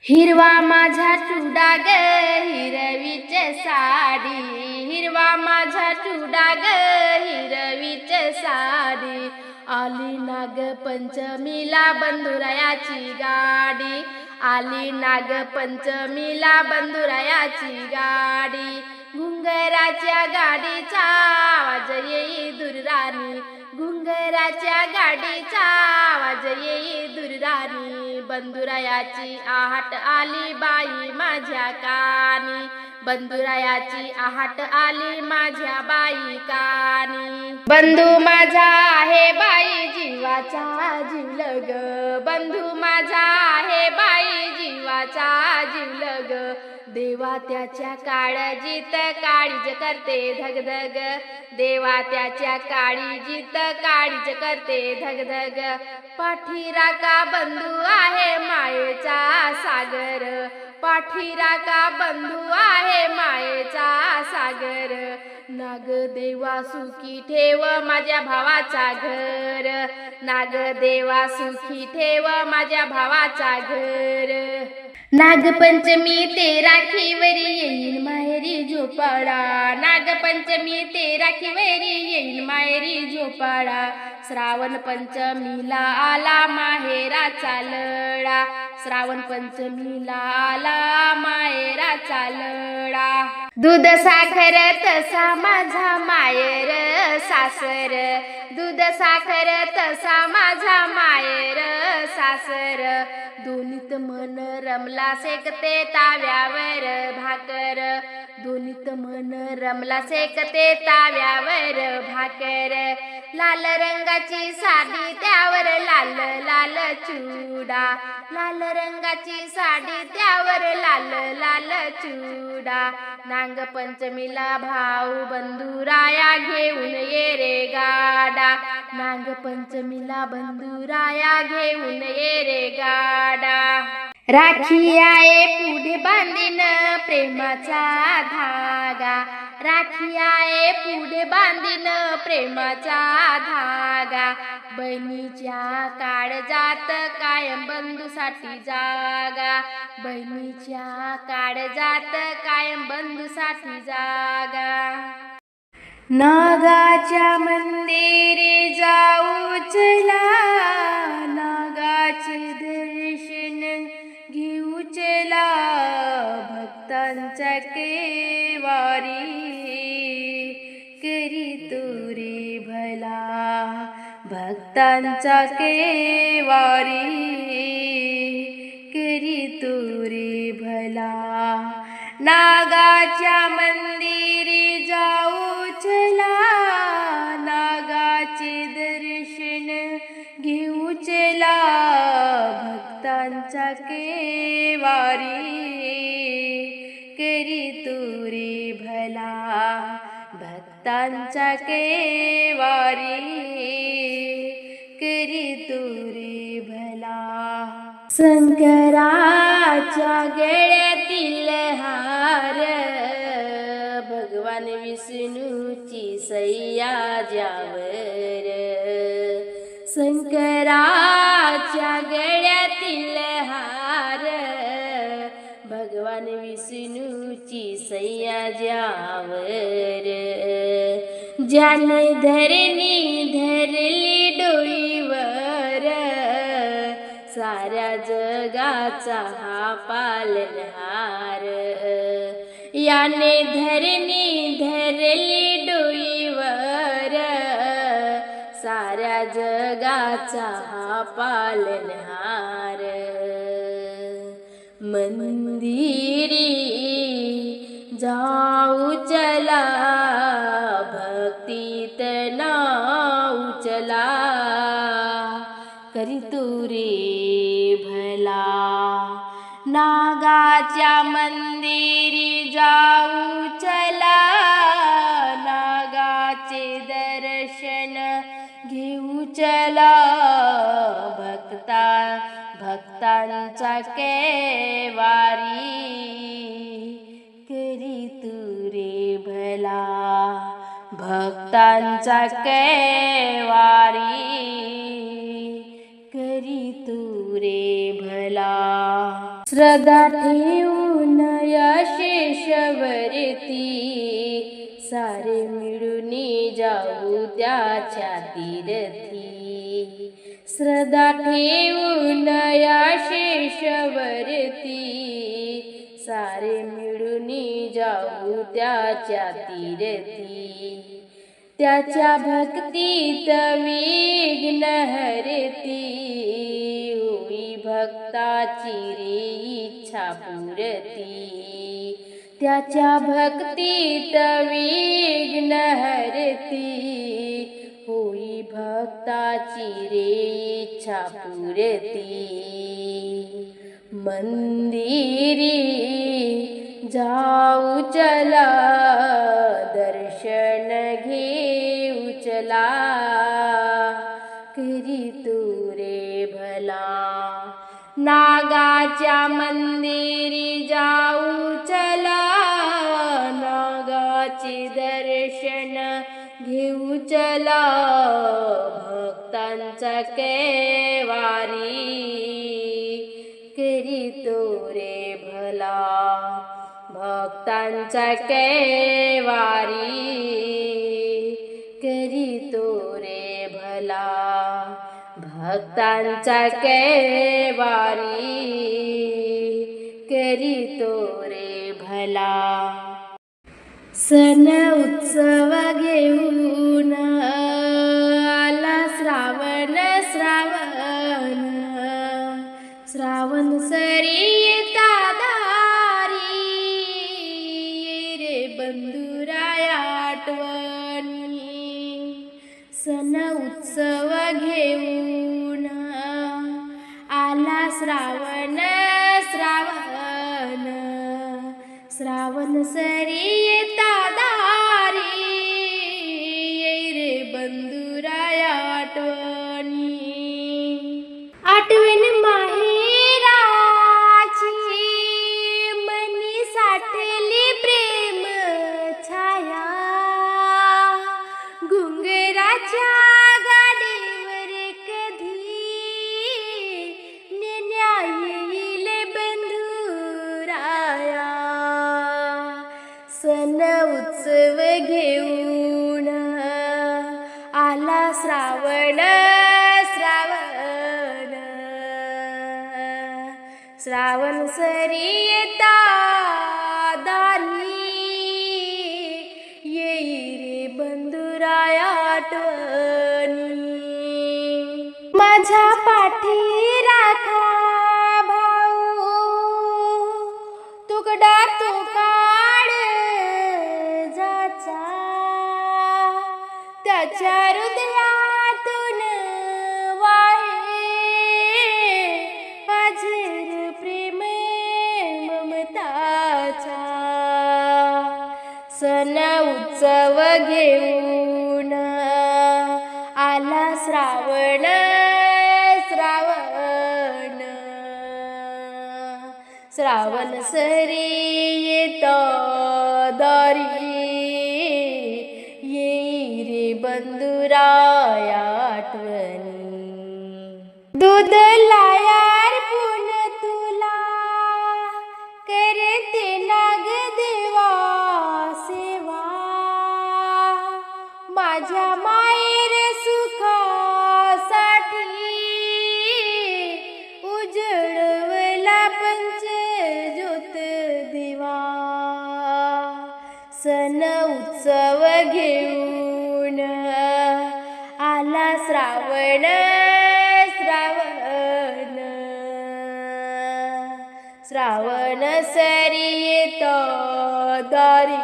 हिरवा माझा चुडा ग हिरवीच साडी, हिरवा माझा चुडा ग हिरवीच साडी। आली नाग पंचमीला बंधुरायाची गाडी, आली नाग पंचमीला बंधुरायाची गाडी। घुंगराच्या गाडीचा आवाज येई दुर्राणी, घुंगराच्या गाडीचा आवाज येई दुर्राणी। बंधुरायाची आहट आली बाई माझ्या कानी, बंधुरायाची आहट आली माझ्या बाई कानी। बंधू माझा आहे बाई जीवाचा जीवलग, बंधू माझा आहे बाई जीवाचा जीवलग। देवा त्याच्या काळजीत काळीज करते धगधग, देवा त्याच्या काळजीत काळीज करते धगधग। पाठीराखा बंधू आहे मायेचा सागर, पाठीराखा बंधू आहे मायेचा सागर। नागदेवा सुखी ठेव माझ्या भावाचा घर, नागदेवा सुखी ठेव माझ्या भावाचा घर। नागपंचमी ते राखीवरी येईन माहेरी झोपाळा, नागपंचमी ते राखीवरी येईन माहेरी झोपाळा। श्रावण पंचमीला आला माहेराचा लळा, श्रावण पंचमीला आला माहेराचा लळा। दूध साखर तसा माझा माहेर सासर, दूध साखर तसा माझा माहेर सासर। दोन्हीत मन रमला सेकते ताव्यावर भाकर, दोन्हीत मन रमला सेकते ताव्यावर भाकर। लाल रंगाची साडी त्यावर लाल लाल चुडा, लाल रंगाची साडी त्यावर लाल लाल चुडा। नागपंचमीला भाऊ बंधुराया घेऊन ये रे गाडा, नागपंचमीला बंधुराया घेऊन ये रे गाडा। राखी आहे पुढे बांधीन प्रेमाचा धागा, राखी आहे पुढे बांधीन प्रेमाचा धागा। बहिणीच्या काळजात कायम बंधूसाठी जागा, बहिणीच्या काळजात कायम बंधूसाठी जागा। नागाच्या मंदिरी जाऊ चला, नागाचे दर्शन घेऊ चला। भक्तांच्या केवारी करी तुरी भला, भक्तांचा केवारी करी तुरी भला। नागाच्या मंदिरी जाऊ चला, नागाचे दर्शन घेऊ चला। भक्तांचा केवारी करी तुरी भला, भक्तांचा केवारी करी तुरी भला। शंकराच्या गळ्यातील हार भगवान विष्णूची सह्याद्रीवर, शंकराच्या गळ्यातील हार भगवान विष्णूची सह्याद्रीवर। ज्याने धरणी धरली डोईवर, साऱ्या जगाचा हा पालनहार। याने धरणी धरली डोईवर, साऱ्या जगाचा हा पालनहार। मंदिरी जाऊ चला, भक्तीत नाऊ चला। करी तुरी भला, नागाच्या मंदिरी जाऊ चला। नागाचे दर्शन घेऊ चला। भक्तांचा केवारी करी तुरी भला, भक्तांचा केवारी करी तुरे भला। श्रद्धा ठेवून या शेषवरती सारे मिळून जाऊ त्याच्या तीरथी. श्रद्धा ठेवून या शेषवरती सारे मिळून जाऊ त्याच्या तीरथी. त्याच्या भक्तीत विघ्न हरती होई भक्ताची रे इच्छा पुरती. त्याच्या भक्तीत विघ्न हरती होई भक्ताची रे इच्छा पुरती. मंदिरी जाऊ चला दर्शन घेऊ चला करी तू रे भला. नागाच्या मंदिरी जाऊ चला नागाचे दर्शन घेऊ चला. भक्तांचा कैवारी करी तो रे भला. भक्तांचा कैवारी करी तो रे भला. भक्तांचा कैवारी करी तो रे भला. सण उत्सव घेऊन आला श्रावण श्रावण. श्रावण सरी येता दारी रे बंधुराया आठवणी. सण उत्सव घेऊन आला श्रावण श्रावण. श्रावण सरी येता दारी रे बंधुराया आठवणी. आठवण माहेराची मनी साठली प्रेम छाया. घुंगराच्या गाडीवर कधी नेण्या येईल बंधुराया. सण उत्सव घेऊन आला श्रावण श्रावण. श्रावण सरी येता दारी येई रे बंधुराया आठवणी. माझ्या पाठी राखा भाऊ तुकडा तो काळ जाचा. त्याच्या हृदयातून वाहे अजर प्रेम ममताचा. सण उत्सव घेऊन आला श्रावण श्रावण. श्रावण सरी येता दारी येई रे बंधुराया आठवणी. दूध लायार पुन तुला करते नाग देवा सेवा. माझ्या माहेर सुखासाठी उजळवला पंच ज्योत दिवा. सण उत्सव घेऊन आला श्रावण श्रावण. श्रावण सरी येता दारी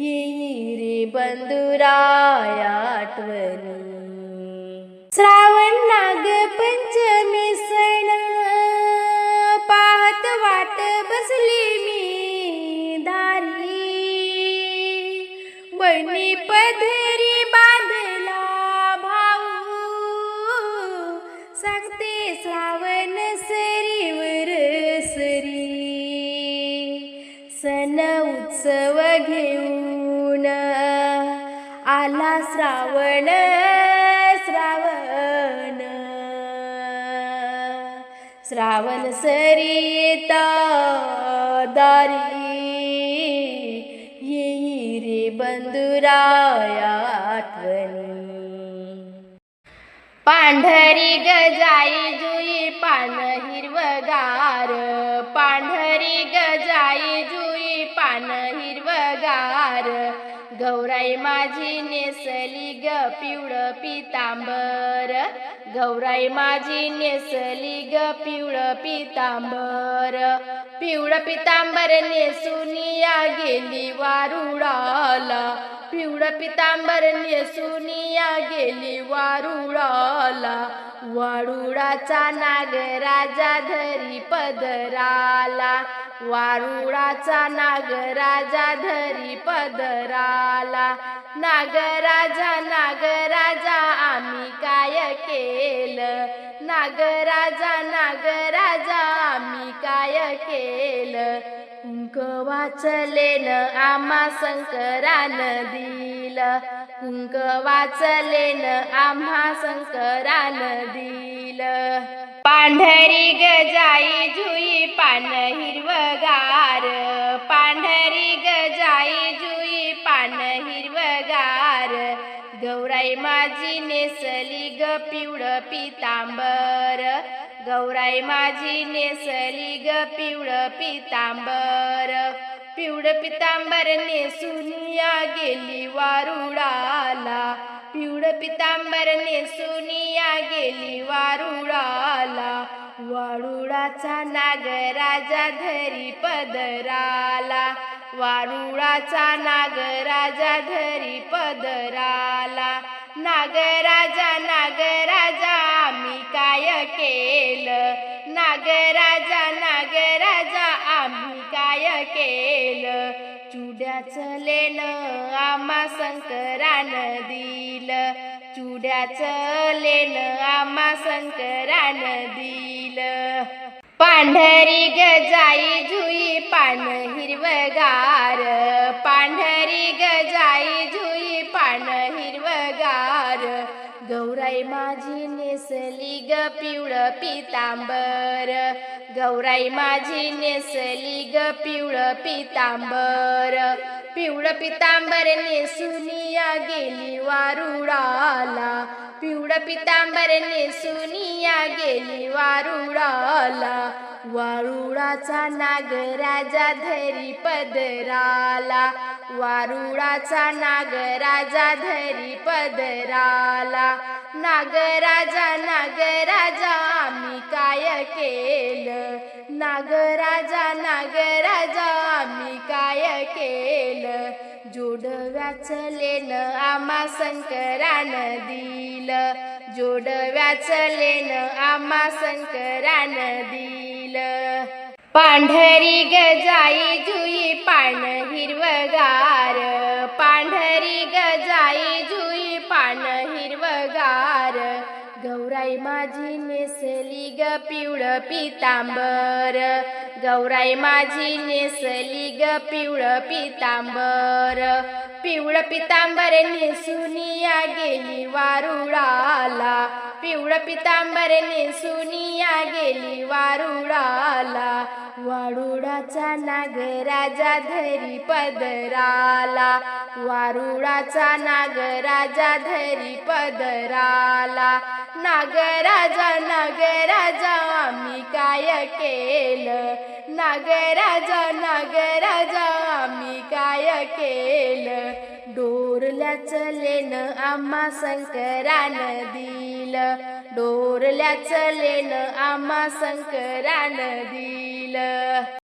येई रे बंधुराया आठवणी. श्रावण नाग पंचमी सण पाहत वाट बसली मी दारी. बहिणी पदरी बांधला भाऊ सांगते श्रावण सरीवर सरी. सण उत्सव घेऊन आला श्रावण श्रावण. श्रावण श्रावण सरी येता दारी, येई रे बंधुराया आठवणी. पांढरी गजाई जुई पान हिरवगार, पांढरी गजाई जुई पान हिरवगार. गौराई माझी नेसली ग पिवळं पितांबर, गौराई माझी नेसली ग पिवळं पितांबर. पिवळं पितांबर नेसूनिया गेली वारुळाला, पिवळं पितांबर नेसूनिया गेली वारुळाला. वारुळाचा नागराजा धरी पदराला, वारुळाचा नागराजा धरी पदराला. नागराजा नागराजा आम्ही काय केलं, नागराजा नागराजा आम्ही काय केलं. कुंक वाचलेन आम्हा शंकरानं दिलं, कुंक वाचलेन आम्हा शंकरानं दिलं. पांढरी गजाई जुई पान हिरवगार, पांढरी गजाई जुई पान हिरवगार. गौराई माझी नेसली ग पिवळं पितांबर, गौराई माझी नेसली ग पिवळं पितांबर. पिवळं पितांबर नेसूनिया गेली वारुळाला, पिवळं पितांबर नेसूनिया गेली वारुळाला. वारुळाचा नागराजा धरी पदराला, वारुळाचा नागराजा धरी पदराला. नागराजा नागराजा आम्ही काय केलं, नागराजा नागराजा आम्ही काय केलं. चुड्याचं लेणं आम्हा शंकरानं दिलं, चुड्याचं लेणं आम्हा शंकरानं दिलं. पांढरी गजाई जुई पान हिरवगार, पांढरी गजाई जुई पान हिरवगार. गौराई माझी नेसली ग पिवळं पितांबर, गौराई माझी नेसली ग पिवळं पितांबर. पिवळं पितांबर नेसूनिया गेली वारुळाला, पिवळं पितांबर नेसूनिया गेली वारुळाला. वारुळाचा नागराजा धरी पदराला, वारुळाचा नागराजा धरी पदराला. नागराजा नागराजा आम्ही काय केलं, नागराजा नागराजा आम्ही काय केलं. जोडव्याचं लेणं आम्हा शंकरानं दिलं, जोडव्याचं लेणं आम्हा शंकरानं दिलं. पांढरी गजाई जुई पान हिरवगार, पांढरी गजाई जुई पान हिरवगार. गौराई माझी नेसली ग पिवळं पितांबर, गौराई माझी नेसली ग पिवळं पितांबर. पिवळं पितांबर नेसूनिया गेली वारुळाला, पिवळं पितांबर नेसूनिया गेली वारुळाला. वारुळाचा नागराजा धरी पदराला, वारुळाचा नागराजा धरी पदराला. नागराजा नागराजा आम्ही काय केलं, नागराजा नागराजा आम्ही काय केलं. डोरल्याचं लेणं आम्हा शंकरानं दिलं, डोरल्याचं लेणं आम्हा शंकरानं दिलं.